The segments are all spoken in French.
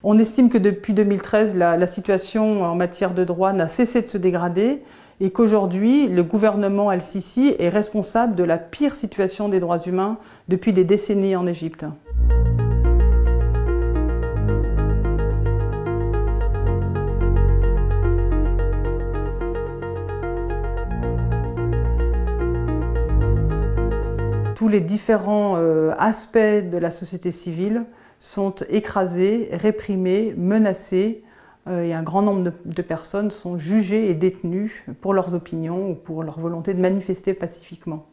On estime que depuis 2013, la situation en matière de droit n'a cessé de se dégrader et qu'aujourd'hui, le gouvernement Al-Sisi est responsable de la pire situation des droits humains depuis des décennies en Égypte. Tous les différents aspects de la société civile sont écrasés, réprimés, menacés et un grand nombre de personnes sont jugées et détenues pour leurs opinions ou pour leur volonté de manifester pacifiquement.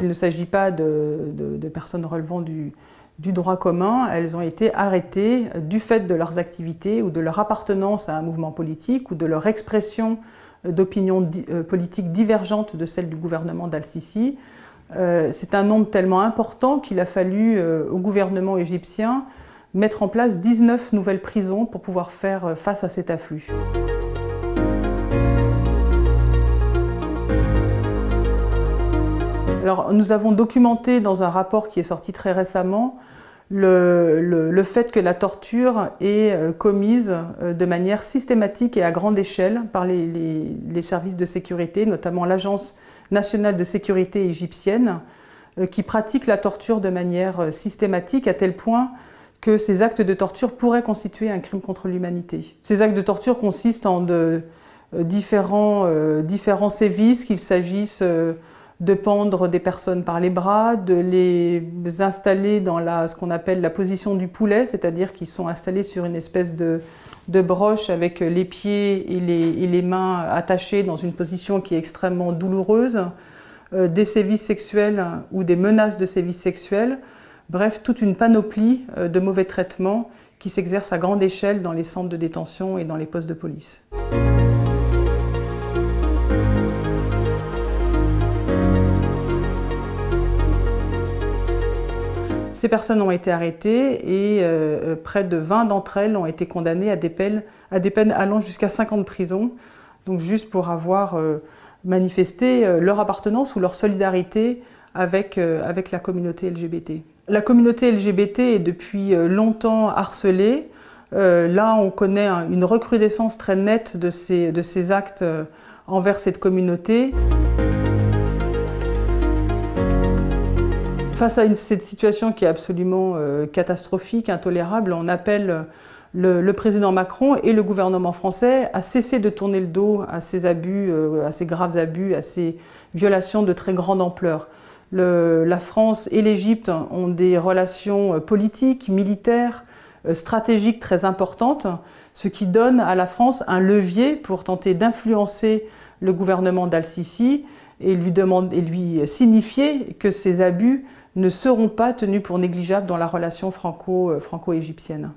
Il ne s'agit pas de personnes relevant du droit commun, elles ont été arrêtées du fait de leurs activités ou de leur appartenance à un mouvement politique ou de leur expression d'opinions politiques divergentes de celles du gouvernement d'Al-Sisi. C'est un nombre tellement important qu'il a fallu au gouvernement égyptien mettre en place 19 nouvelles prisons pour pouvoir faire face à cet afflux. Alors, nous avons documenté dans un rapport qui est sorti très récemment le fait que la torture est commise de manière systématique et à grande échelle par les services de sécurité, notamment l'Agence nationale de sécurité égyptienne, qui pratique la torture de manière systématique à tel point que ces actes de torture pourraient constituer un crime contre l'humanité. Ces actes de torture consistent en différents sévices, qu'il s'agisse de pendre des personnes par les bras, de les installer dans ce qu'on appelle la position du poulet, c'est-à-dire qu'ils sont installés sur une espèce de broche avec les pieds et les mains attachés dans une position qui est extrêmement douloureuse, des sévices sexuels ou des menaces de sévices sexuels, bref, toute une panoplie de mauvais traitements qui s'exercent à grande échelle dans les centres de détention et dans les postes de police. Ces personnes ont été arrêtées et près de 20 d'entre elles ont été condamnées à des peines allant jusqu'à 5 ans de prison, donc juste pour avoir manifesté leur appartenance ou leur solidarité avec la communauté LGBT. La communauté LGBT est depuis longtemps harcelée. Là, on connaît une recrudescence très nette de ces actes envers cette communauté. Face à cette situation qui est absolument catastrophique, intolérable, on appelle le président Macron et le gouvernement français à cesser de tourner le dos à ces abus, à ces graves abus, à ces violations de très grande ampleur. La France et l'Égypte ont des relations politiques, militaires, stratégiques très importantes, ce qui donne à la France un levier pour tenter d'influencer le gouvernement d'Al-Sisi et lui signifier que ces abus ne seront pas tenus pour négligeables dans la relation franco-égyptienne.